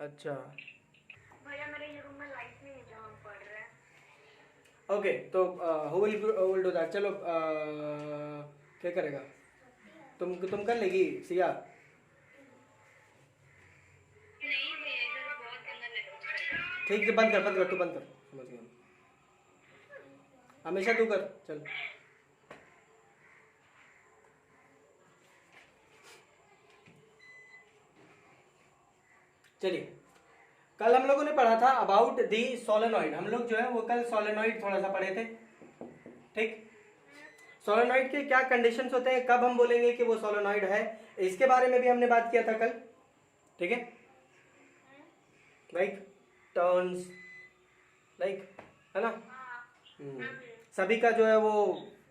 अच्छा भैया मेरे ये रूम में लाइट नहीं है जहाँ हम पढ़ रहे हैं। ओके, तो हु विल डू दैट। चलो क्या करेगा? तुम कर लेगी सिया? नहीं भैया इधर बहुत गंदा नेटवर्क चल रहा है। ठीक है, बंद कर, तू बंद कर, समझ गया। हमेशा तू कर, चल। चलिए, कल हम लोगों ने पढ़ा था अबाउट दी सोलेनॉइड। हम लोग जो है वो कल सोलेनॉइड थोड़ा सा पढ़े थे, ठीक। सोलेनॉइड के क्या कंडीशंस होते हैं, कब हम बोलेंगे कि वो सोलेनॉइड है, इसके बारे में भी हमने बात किया था कल, ठीक है। लाइक टर्न्स, लाइक, है ना। सभी का जो है वो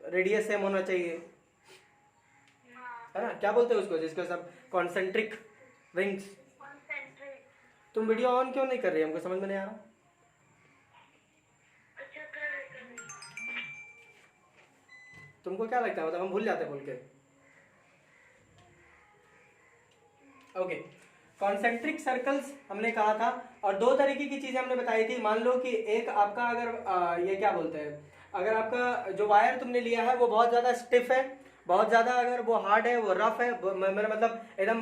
रेडियस सेम होना चाहिए, है ना। क्या बोलते हैं उसको जिसको सब कॉन्सेंट्रिक रिंग्स। कॉन्सेंट्रेट। तुम वीडियो ऑन क्यों नहीं कर रही? हमको समझ में नहीं आ रहा। अच्छा कर तुमको क्या लगता है, मतलब हम भूल जाते हैं बोल के? ओके, कॉन्सेंट्रिक सर्कल्स हमने कहा था, और दो तरीके की चीजें हमने बताई थी। मान लो कि एक आपका अगर ये क्या बोलते हैं, अगर आपका जो वायर तुमने लिया है वो बहुत ज्यादा स्टिफ है, बहुत ज्यादा अगर वो हार्ड है, वो रफ है, मेरा मतलब एकदम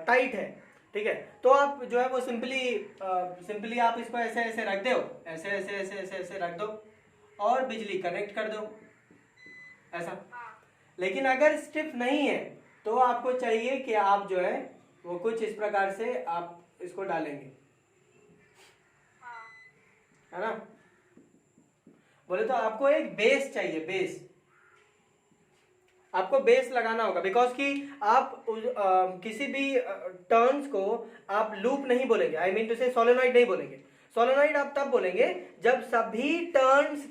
टाइट है, ठीक है, तो आप जो है वो सिंपली आप इसको ऐसे ऐसे रख दो, ऐसे ऐसे ऐसे ऐसे ऐसे रख दो और बिजली कनेक्ट कर दो, ऐसा। लेकिन अगर स्टिफ नहीं है तो आपको चाहिए कि आप जो है वो कुछ इस प्रकार से आप इसको डालेंगे, है ना। बोले तो आपको एक बेस चाहिए, बेस। आपको बेस लगाना होगा, बिकॉज कि आप किसी भी टर्न्स को आप लूप नहीं बोलेंगे, आई मीन टू से सोलेनॉइड नहीं बोलेंगे। सोलेनॉइड आप तब बोलेंगे जब सभी टर्न्स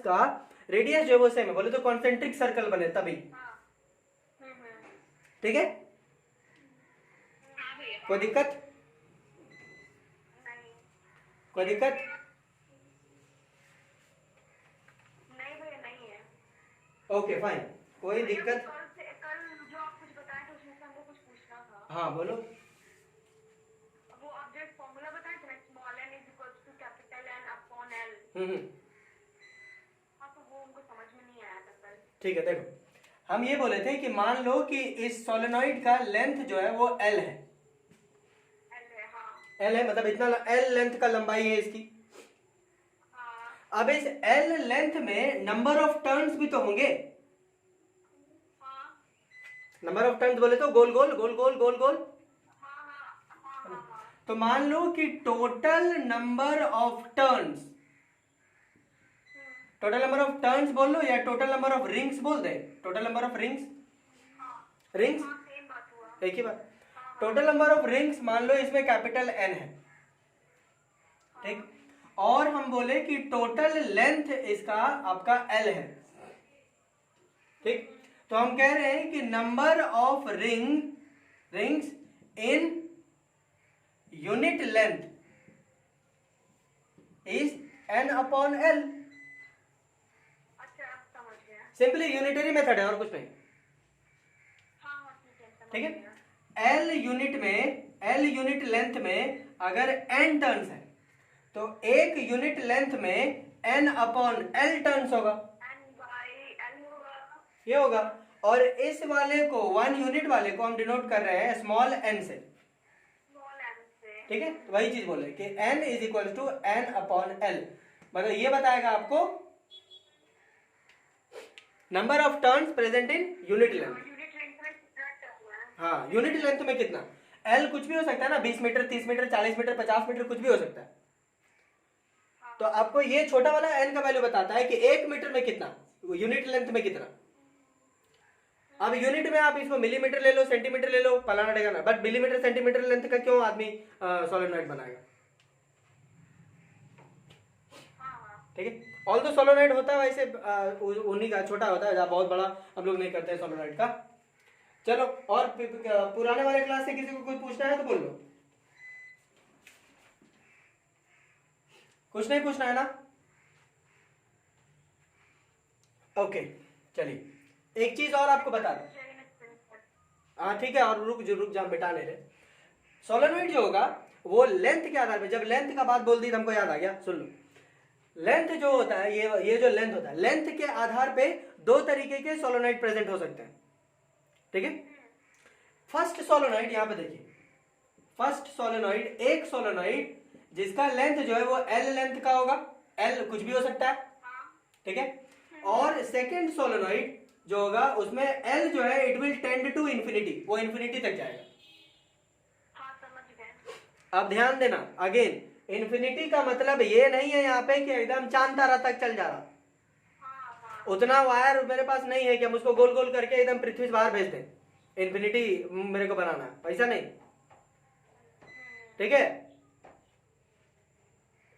का रेडियस जो है वो सेम है, बोले तो कॉन्सेंट्रिक सर्कल बने तभी, ठीक है। कोई दिक्कत? कोई दिक्कत? नहीं भैया नहीं है। ओके फाइन, कोई भैया वो दिक्कत? कल जो आप कुछ बताए थे उसमें से हमको कुछ पूछना था। हाँ बोलो। वो आप जो फॉर्मूला बताए थे ना, small N is equal to capital N upon L. हाँ तो वो हमको समझ में नहीं आया था कल। ठीक है, देखो हम ये बोले थे कि मान लो कि इस सोलेनॉइड का लेंथ जो है वो एल है। एल है, हाँ। एल है मतलब इतना एल लेंथ का लंबाई है इसकी। हाँ। अब इस एल लेंथ में नंबर ऑफ टर्न्स भी तो होंगे। हाँ। नंबर ऑफ टर्न्स बोले तो गोल गोल गोल गोल गोल गोल। हाँ। हाँ। हाँ। हाँ। तो मान लो कि total number of turns, total number of turns बोल लो या टोटल नंबर ऑफ रिंग्स बोल दे, total number of rings, rings same बात हुआ। एक ही बात। टोटल नंबर ऑफ रिंग्स मान लो इसमें कैपिटल एन है, ठीक। और हम बोले कि टोटल लेंथ इसका आपका एल है, ठीक। तो हम कह रहे हैं कि number of rings in unit length is an upon L. अच्छा अब समझ गया। सिंपली यूनिटरी मेथड है और कुछ नहीं, हाँ हाँ ठीक है समझ ठीक है। गया। एल यूनिट लेंथ में अगर एन टर्न्स है तो एक यूनिट लेंथ में एन अपॉन एल टर्न्स होगा, एन बाई एल होगा। ये होगा। और इस वाले को, वन यूनिट वाले को हम डिनोट कर रहे हैं स्मॉल एन से, स्मॉल एन से। ठीक है। तो वही चीज बोले कि N is equal to N upon L, मतलब ये बताएगा आपको number of turns present in unit length. Unit length में कितना टर्न है? हाँ, यूनिट लेंथ में कितना, एल कुछ भी हो सकता है ना, 20 मीटर, 30 मीटर, 40 मीटर, 50 मीटर, कुछ भी हो सकता है। तो आपको ये छोटा वाला एन का वैल्यू बताता है कि 1 मीटर में कितना, यूनिट लेंथ में कितना। अब यूनिट में आप इसको मिलीमीटर ले लो, सेंटीमीटर ले लो, फलाना ठिकाना, बट मिलीमीटर सेंटीमीटर लेंथ का क्यों आदमी सोलेनॉइड बनाएगा, ठीक है। ऑल तो सोलेनॉइड होता है वैसे उन्हीं का छोटा होता है, जहाँ बहुत बड़ा हम लोग नहीं करते हैं सोलेनॉइड का। चलो, और पुराने वाले क्लास से किसी को कुछ पूछना है तो बोल लो, कुछ नहीं पूछना है ना। ओके चलिए, एक चीज और आपको बता दूं। हाँ ठीक है, और रुक जा, मिटा नहीं रहे। सोलेनोइड जो होगा वो लेंथ के आधार पे, जब लेंथ का बात बोल दी तो हमको याद आ गया, सुन लो। लेंथ जो होता है, ये जो लेंथ होता है, लेंथ के आधार पे दो तरीके के सोलेनोइड प्रेजेंट हो सकते हैं, ठीक है। फर्स्ट सोलेनोइड, यहां पे देखिए, फर्स्ट सोलेनोइड, एक सोलेनोइड जिसका लेंथ जो है वो एल लेंथ का होगा, एल कुछ भी हो सकता है, ठीक है। और सेकेंड सोलेनोइड जो होगा उसमें एल जो है it will tend to infinity, वो इंफिनिटी तक जाएगा। समझ गए। अब ध्यान देना, अगेन इंफिनिटी का मतलब ये नहीं है यहाँ पे कि एकदम चांद तारा तक चल जा रहा, उतना वायर मेरे पास नहीं है कि हम उसको गोल गोल करके एकदम पृथ्वी से बाहर भेज दें, इन्फिनिटी मेरे को बनाना है, ऐसा नहीं, ठीक है।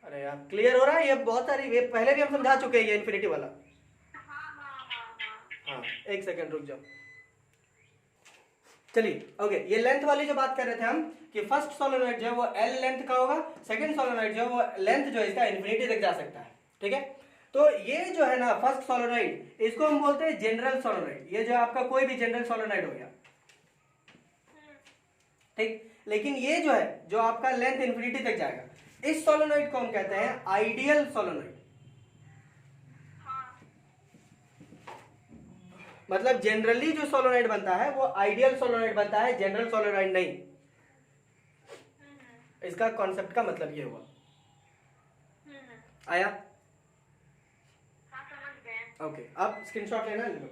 अरे यार क्लियर हो रहा है, ये बहुत सारी, ये पहले भी हम समझा चुके हैं ये इन्फिनिटी वाला। हाँ एक सेकंड रुक जाओ, चलिए ओके। ये लेंथ वाली जो बात कर रहे थे हम कि फर्स्ट सोलेनोइड जो है वो एल लेंथ का होगा, सेकंड सोलेनोइड जो है वो लेंथ जो है इसका इन्फिनिटी तक जा सकता है, ठीक है। तो ये जो है ना फर्स्ट सोलेनोइड, इसको हम बोलते हैं जनरल सोलेनोइड, ये जो आपका कोई भी जनरल सोलेनोइड हो गया, ठीक। लेकिन ये जो है जो आपका लेंथ इन्फिनिटी तक जाएगा, इस सोलेनोइड को हम कहते हैं आइडियल सोलेनोइड। मतलब जनरली जो सोलेनोइड बनता है वो आइडियल सोलेनोइड बनता है, जनरल सोलेनोइड नहीं। इसका कॉन्सेप्ट का मतलब ये हुआ, आया? ओके अब स्क्रीनशॉट लेना, ले लो।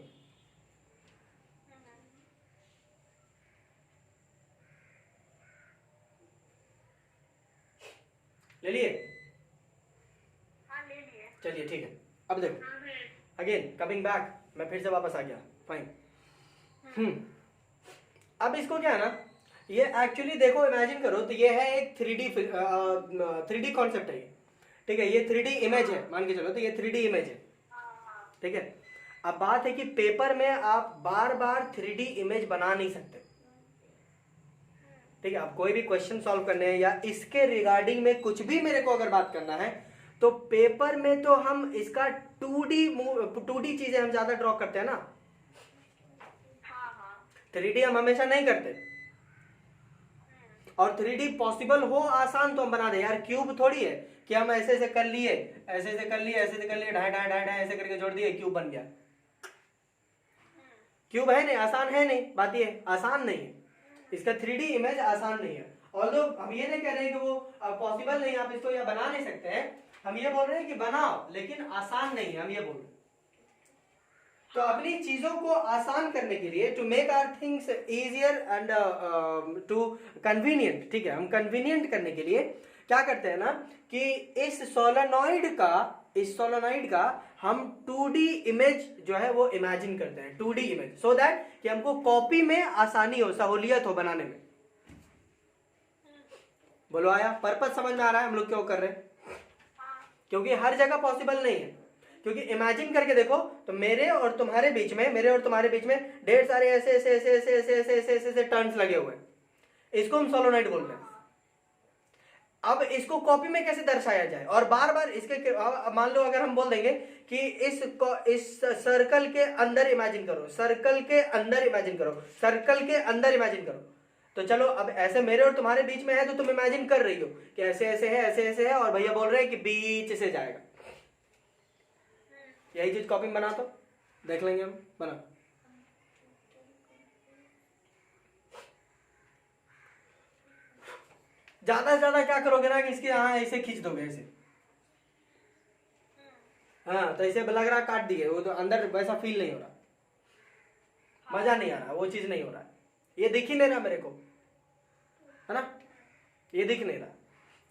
ले लिए? हाँ ले लिए। चलिए ठीक है, अब देखो अगेन कमिंग बैक, मैं फिर से वापस आ गया, फाइन। अब इसको क्या है ना, ये एक्चुअली देखो इमेजिन करो तो ये है एक 3D कॉन्सेप्ट है ये, ठीक है। ये 3D इमेज है, मान के चलो तो ये 3D इमेज है, ठीक है। अब बात है कि पेपर में आप बार बार 3D इमेज बना नहीं सकते, ठीक है। आप कोई भी क्वेश्चन सॉल्व करने हैं या इसके रिगार्डिंग में कुछ भी मेरे को अगर बात करना है तो पेपर में तो हम इसका 2D चीजें हम ज्यादा ड्रॉ करते हैं ना, 3D हम हमेशा नहीं करते। और 3D पॉसिबल हो आसान तो हम बना दे यार, क्यूब थोड़ी है कि हम ऐसे ऐसे कर लिए, ऐसे ऐसे कर लिए, ऐसे ऐसे कर लिए, ढाई ढाई ढाई ढाई ऐसे करके जोड़ दिए, क्यूब बन गया। क्यूब है नहीं, आसान है नहीं, बात ये आसान नहीं है, इसका 3D इमेज आसान नहीं है। ऑल्दो हम ये नहीं कह रहे हैं कि वो पॉसिबल नहीं, आप इसको या बना नहीं सकते हैं, हम ये बोल रहे हैं कि बनाओ लेकिन आसान नहीं है, हम ये बोल रहे हैं। तो अपनी चीजों को आसान करने के लिए, to make our things easier and to convenient, ठीक है, हम कन्वीनियंट करने के लिए क्या करते हैं ना कि इस सोलेनोइड का हम 2D इमेज जो है वो इमेजिन करते हैं, 2D इमेज, सो दैट कि हमको कॉपी में आसानी हो, सहूलियत हो बनाने में। बोलो आया? पर्पस समझ में आ रहा है हम लोग क्यों कर रहे हैं? क्योंकि हर जगह पॉसिबल नहीं है, क्योंकि इमेजिन करके देखो तो मेरे और तुम्हारे बीच में ढेर सारे ऐसे ऐसे ऐसे ऐसे ऐसे ऐसे ऐसे ऐसे ऐसे टर्न्स लगे हुए हैं, इसको हम सोलेनोइड बोल रहे हैं। अब इसको कॉपी में कैसे दर्शाया जाए, और बार बार इसके मान लो अगर हम बोल देंगे कि इस सर्कल के अंदर इमेजिन करो, सर्कल के अंदर इमेजिन करो, सर्कल के अंदर इमेजिन करो, तो चलो अब ऐसे मेरे और तुम्हारे बीच में है तो तुम इमेजिन कर रही हो कि ऐसे ऐसे है, ऐसे ऐसे है, और भैया बोल रहे हैं कि बीच से जाएगा। यही चीज कॉपी में बना तो देख लेंगे हम, बना। ज्यादा से ज्यादा क्या करोगे ना कि इसके हाँ ऐसे खींच दोगे ऐसे, हाँ तो ऐसे लग रहा काट दिए, वो तो अंदर वैसा फील नहीं हो रहा, मजा नहीं आ रहा, वो चीज नहीं हो रहा, ये दिख ही नहीं रहा मेरे को, है ना, ये दिख नहीं रहा,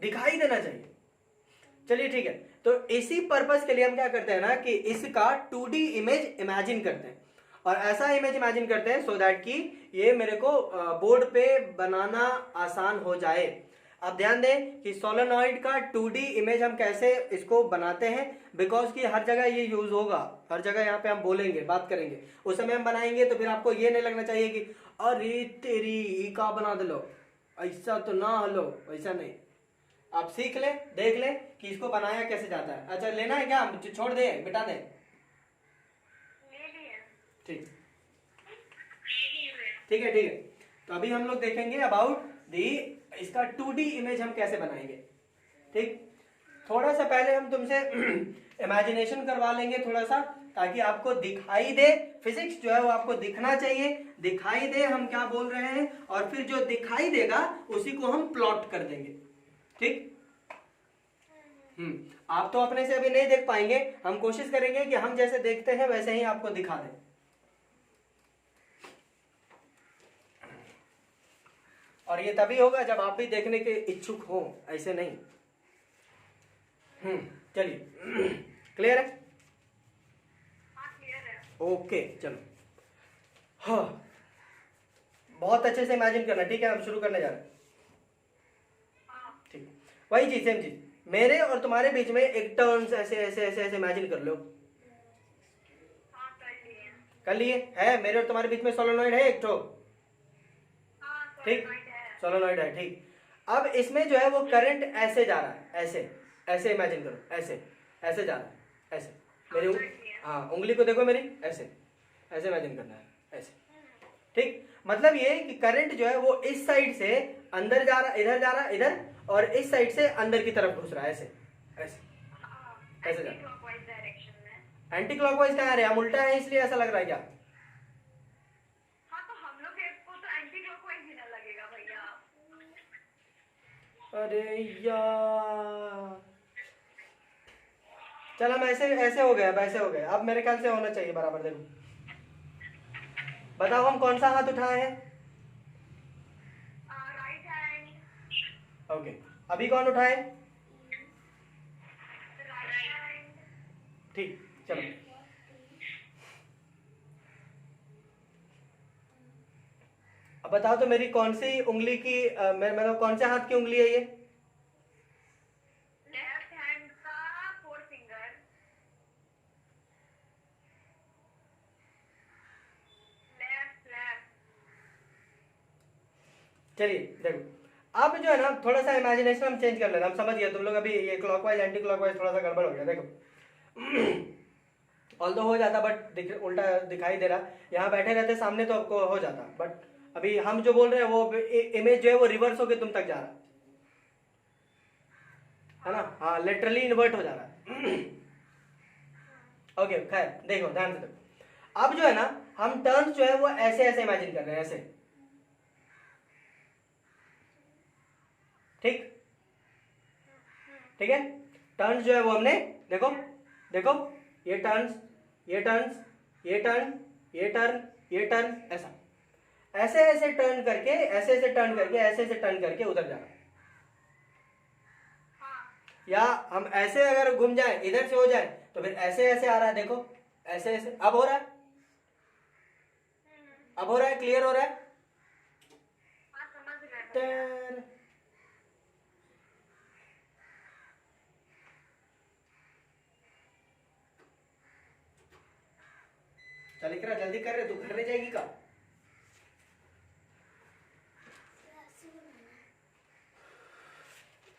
दिखाई देना चाहिए। चलिए ठीक है, तो इसी पर्पस के लिए हम क्या करते हैं ना कि इसका 2D इमेज इमेजिन करते हैं, और ऐसा इमेज इमेजिन करते हैं सो दैट कि ये मेरे को बोर्ड पे बनाना आसान हो जाए। अब ध्यान दें कि सोलेनोइड का 2D इमेज हम कैसे इसको बनाते हैं, बिकॉज कि हर जगह ये यूज होगा, हर जगह यहाँ पे हम बोलेंगे, बात करेंगे, उस समय हम बनाएंगे तो फिर आपको ये नहीं लगना चाहिए कि अरे तेरी ई का बना दे लो, ऐसा तो ना हलो, ऐसा नहीं। आप सीख ले, देख ले कि इसको बनाया कैसे जाता है। अच्छा लेना है क्या, छोड़ दे, मिटा दे? ठीक ठीक है ठीक है, तो अभी हम लोग देखेंगे अबाउट दी इसका 2D इमेज हम कैसे बनाएंगे। ठीक, थोड़ा सा पहले हम तुमसे इमेजिनेशन करवा लेंगे थोड़ा सा, ताकि आपको दिखाई दे। फिजिक्स जो है वो आपको दिखना चाहिए, दिखाई दे हम क्या बोल रहे हैं, और फिर जो दिखाई देगा उसी को हम प्लॉट कर देंगे। ठीक, आप तो अपने से अभी नहीं देख पाएंगे, हम कोशिश करेंगे कि हम जैसे देखते हैं वैसे ही आपको दिखा दें। और ये तभी होगा जब आप भी देखने के इच्छुक हो, ऐसे नहीं। चलिए क्लियर है? हाँ क्लियर है। ओके चलो, हाँ बहुत अच्छे से इमेजिन करना। ठीक है, हम शुरू करने जा रहे हैं। हाँ ठीक, वही चीज, सेम चीज, मेरे और तुम्हारे बीच में एक टर्न्स ऐसे ऐसे ऐसे ऐसे इमेजिन कर लो। हाँ कर लिए। कर लिए है, मेरे और तुम्हारे बीच में सोलोनॉइड है एक तो। हाँ ठीक, solenoid है। सोलोनॉइड है। ठीक, अब इसमें जो है वो करंट ऐसे जा रहा है, ऐसे ऐसे इमेजिन करो, ऐसे ऐसे जा रहा है, ऐसे मेरी हाँ उंगली को देखो मेरी, ऐसे ऐसे इमेजिन करना है, ऐसे। ठीक, मतलब ये कि करंट जो है वो इस साइड से अंदर जा रहा, इधर जा रहा, इधर, और इस साइड से अंदर की तरफ घुस रहा है, ऐसे ऐसे ऐसे जा रहा है। क्लॉकवाइज डायरेक्शन में। एंटी क्लॉकवाइज कहाँ है? हम उल्टा है इसलिए ऐसा लग रहा है क्या? हाँ तो हम लोग को तो एंटी क्लॉकवाइज ही ना लगेगा भैया। अरे यार, चल हम ऐसे ऐसे हो गए, अब ऐसे हो गए, अब मेरे ख्याल से होना चाहिए बराबर। देखो बताओ हम कौन सा हाथ उठाए हैं? Right hand. ओके, अभी कौन उठाए? Right hand. ठीक, चलो अब बताओ तो मेरी कौन सी उंगली की मतलब कौन से हाथ की उंगली है ये? लेफ्ट हैंड का 4 फिंगर। Left left. चलिए देखो, अब जो है ना थोड़ा सा इमेजिनेशन हम चेंज कर लेना। हम समझ गए तुम लोग, अभी ये क्लॉकवाइज एंटी क्लॉकवाइज थोड़ा सा गड़बड़ हो गया। देखो ऑल तो हो जाता, बट उल्टा दिखाई दे रहा। यहाँ बैठे रहते सामने तो आपको हो जाता, बट अभी हम जो बोल रहे हैं वो इमेज जो है वो रिवर्स होके तुम तक जा रहा है ना। हाँ, लिटरली इन्वर्ट हो जा रहा है। ओके खैर, देखो ध्यान से देखो, अब जो है ना हम टर्न्स जो है वो ऐसे ऐसे इमेजिन कर रहे हैं, ऐसे। ठीक, ठीक है, टर्न्स जो है वो हमने, देखो देखो, ये टर्न्स, ये टर्न्स, ये टर्न, ये टर्न, ये टर्न, ऐसा ऐसे ऐसे टर्न करके, ऐसे ऐसे टर्न करके, ऐसे ऐसे टर्न करके उधर जाना। या हम ऐसे अगर घूम जाए, इधर से हो जाए, तो फिर ऐसे ऐसे आ रहा है, देखो ऐसे ऐसे। अब हो रहा है, अब हो रहा है, क्लियर हो रहा है? हाँ समझ गए भैया। चल इकरा जल्दी कर रहे, तू घर ले जाएगी का?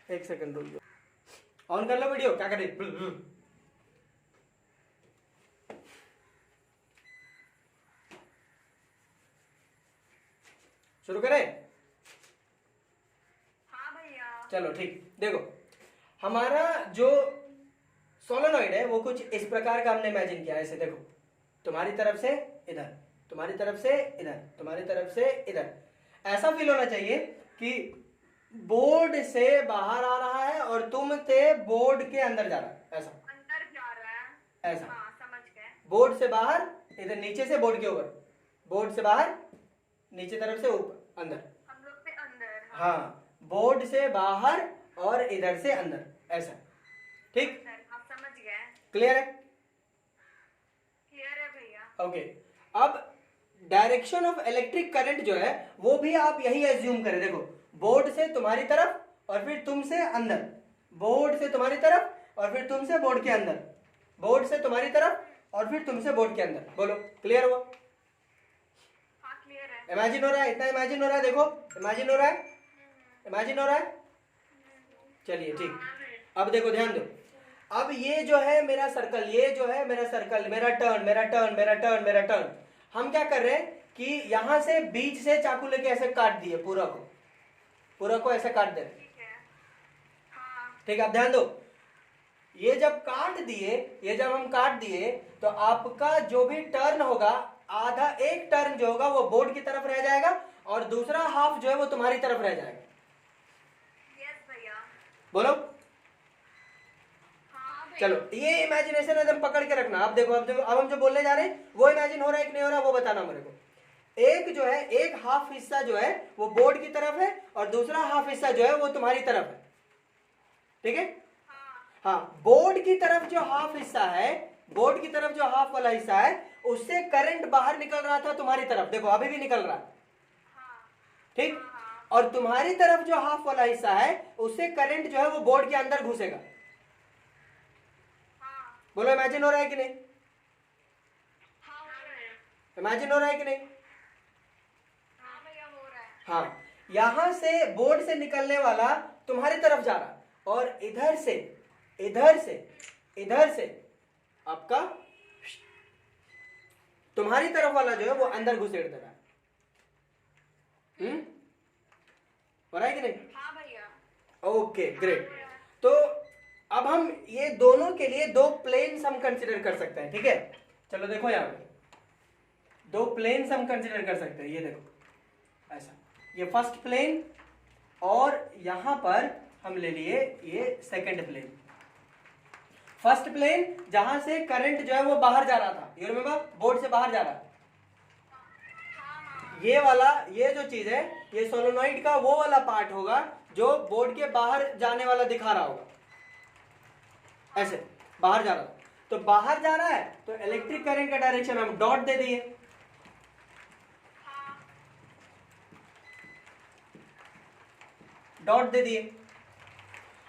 एक सेकंड रुक जाओ, ऑन कर लो वीडियो। क्या कर रही? शुरू करें? हाँ भैया। चलो ठीक, देखो हमारा जो सोलेनॉइड है वो कुछ इस प्रकार का हमने इमेजिन किया। ऐसे देखो, तुम्हारी तरफ से इधर, तुम्हारी तरफ से इधर, तुम्हारी तरफ से इधर। ऐसा फील होना चाहिए कि बोर्ड से बाहर आ रहा है और तुम थे बोर्ड के अंदर जा रहा है, ऐसा अंदर जा रहा है। ऐसा। हाँ समझ गए। बोर्ड से बाहर, इधर नीचे से बोर्ड के ऊपर, बोर्ड से बाहर, नीचे तरफ से ऊपर, अंदर। हम लोग पे अंदर। हाँ, बोर्ड से बाहर और इधर से अंदर, ऐसा। ठीक, सर आप समझ गए। क्लियर है? क्लियर है भैया। ओके, अब डायरेक्शन ऑफ इलेक्ट्रिक करंट जो है वो भी आप यही एज्यूम करें। देखो, बोर्ड से तुम्हारी तरफ और फिर तुमसे अंदर, बोर्ड से तुम्हारी तरफ और फिर तुमसे बोर्ड के अंदर, बोर्ड से तुम्हारी तरफ और फिर तुमसे बोर्ड के अंदर। बोलो क्लियर हुआ? हाँ क्लियर है। इमेजिन हो रहा है? इतना इमेजिन हो रहा है? देखो इमेजिन हो रहा है, इमेजिन हो रहा है। चलिए ठीक, अब देखो ध्यान दो। अब ये जो है मेरा सर्कल, ये जो है मेरा सर्कल, मेरा टर्न, मेरा टर्न, मेरा टर्न, मेरा टर्न। हम क्या कर रहे हैं कि यहां से बीच से चाकू लेके ऐसे काट दिए पूरा को ऐसे काट दे। ठीक है। हाँ। ठीक है, आप ध्यान दो, ये जब हम काट दिए तो आपका जो भी टर्न होगा, आधा एक टर्न जो होगा वो बोर्ड की तरफ रह जाएगा और दूसरा हाफ जो है वो तुम्हारी तरफ रह जाएगा। यस भैया। बोलो। हाँ भैया। चलो ये इमेजिनेशन एकदम पकड़ के रखना। अब देखो, अब हम जो बोलने जा रहे हैं वो इमेजिन हो रहा है कि नहीं हो रहा वो बताना मेरे को। एक जो है, एक हाफ हिस्सा जो है वो बोर्ड की तरफ है और दूसरा हाफ हिस्सा जो है वो तुम्हारी तरफ है। ठीक है। हाँ, बोर्ड की तरफ जो हाफ हिस्सा है, बोर्ड की तरफ जो हाफ वाला हिस्सा है, उससे करंट बाहर निकल रहा था तुम्हारी तरफ, देखो अभी भी निकल रहा है। ठीक। और तुम्हारी तरफ जो हाफ वाला हिस्सा है उससे करंट जो है वो बोर्ड के अंदर घुसेगा। बोलो इमेजिन हो रहा है कि नहीं? इमेजिन हो रहा है कि नहीं? हाँ, यहां से बोर्ड से निकलने वाला तुम्हारी तरफ जा रहा और इधर से आपका तुम्हारी तरफ वाला जो है वो अंदर घुसेड़ दे रहा है। हो रहा है कि नहीं? हाँ भैया। Okay great. तो अब हम ये दोनों के लिए दो प्लेन्स हम कंसिडर कर सकते हैं। ठीक है, चलो देखो यहाँ पे दो प्लेन्स हम कंसिडर कर सकते हैं। ये देखो ऐसा, ये फर्स्ट प्लेन और यहां पर हम ले लिए ये सेकंड प्लेन। फर्स्ट प्लेन जहां से करंट जो है वो बाहर जा रहा था, यू रिमेंबर, बोर्ड से बाहर जा रहा है। ये वाला, ये जो चीज है, ये सोलोनॉइड का वो वाला पार्ट होगा जो बोर्ड के बाहर जाने वाला दिखा रहा होगा, ऐसे बाहर जा रहा था। तो बाहर जा रहा है तो इलेक्ट्रिक करंट का डायरेक्शन हम डॉट दे दिए। डॉट दे दिए।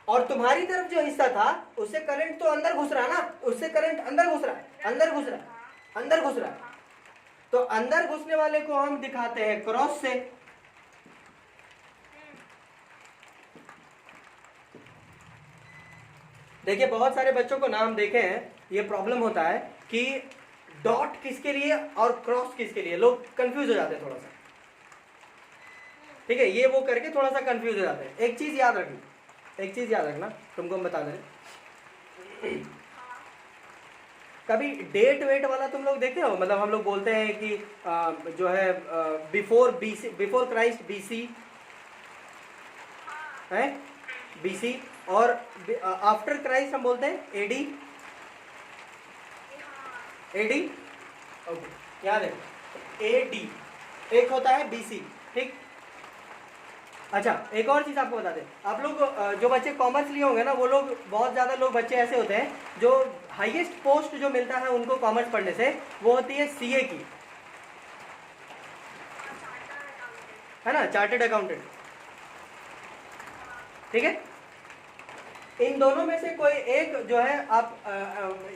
और तुम्हारी तरफ जो हिस्सा था उससे करंट तो अंदर घुस रहा है ना, उससे करंट अंदर घुस रहा है, अंदर घुस रहा है। तो अंदर घुसने वाले को हम दिखाते हैं क्रॉस से। देखिए बहुत सारे बच्चों को ना हम देखे हैं, ये प्रॉब्लम होता है कि डॉट किसके लिए और क्रॉस किसके लिए, लोग कंफ्यूज हो जाते हैं थोड़ा सा। ठीक है, ये वो करके थोड़ा सा कंफ्यूज हो जाते हैं। एक चीज याद रखना, तुमको हम बता दें, कभी डेट वेट वाला तुम लोग देखे हो? मतलब हम लोग बोलते हैं कि जो है बिफोर क्राइस्ट बीसी है, बीसी, और आफ्टर क्राइस्ट हम बोलते हैं एडी। ओके, याद है, एडी एक होता है बीसी। ठीक। अच्छा, एक और चीज आपको बता दें, आप लोग जो बच्चे कॉमर्स लिए होंगे ना, वो लोग, बहुत ज्यादा लोग बच्चे ऐसे होते हैं जो हाईएस्ट पोस्ट जो मिलता है उनको कॉमर्स पढ़ने से, वो होती है सीए की, है ना, चार्टर्ड अकाउंटेंट। ठीक है, इन दोनों में से कोई एक जो है आप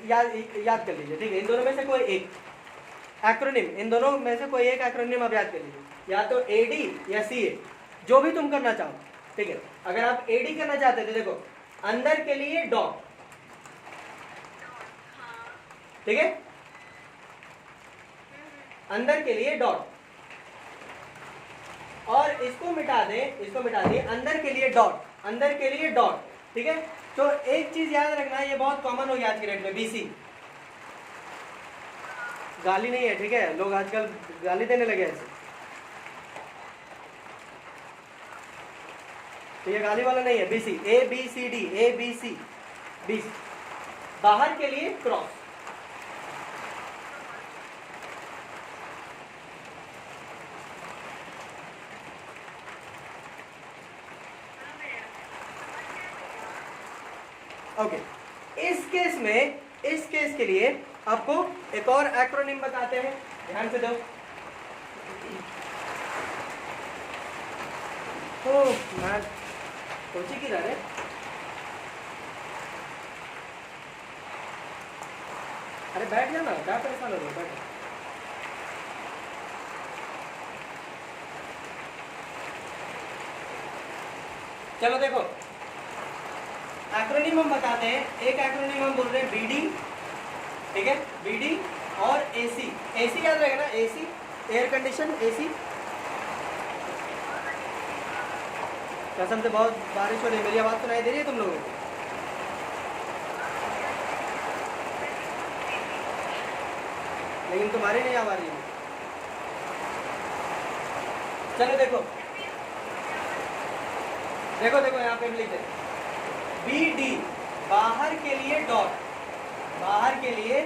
याद कर लीजिए। ठीक है, इन दोनों में से कोई एक एक्रोनिम, इन दोनों में से कोई एक एक्रोनिम आप याद कर लीजिए, या तो एडी या सीए, जो भी तुम करना चाहो। ठीक है, अगर आप एडी करना चाहते हो तो देखो, अंदर के लिए डॉट। ठीक है, अंदर के लिए डॉट, और इसको मिटा दें, अंदर के लिए डॉट। ठीक है, तो एक चीज याद रखना, ये बहुत कॉमन हो गया आज के डेट में, बीसी। गाली नहीं है, ठीक है, लोग आजकल गाली देने लगे ऐसे, तो ये गाली वाला नहीं है, BC, A B C D, A B C, BC. बाहर के लिए क्रॉस। ओके, इस केस के लिए आपको एक और एक्रोनिम बताते हैं, ध्यान से दो। मैं सोची किधर है? अरे बैठ जाना, क्या परेशान हो रहे हो, बैठो। चलो देखो, एक्रोनिम हम बताते हैं। एक एक्रोनिम हम बोल रहे हैं बीडी, ठीक है, बीडी और एसी। एसी याद रहेगा ना, एसी, एयर कंडीशन एसी। कसम से बहुत बारिश हो रही है, मेरी आवाज़ सुनाई दे रही है तुम लोगों को? लेकिन तुम्हारी नहीं आ रही है। चलो देखो देखो देखो, यहाँ पे हम लिखते हैं बी डी, बाहर के लिए डॉट, बाहर के लिए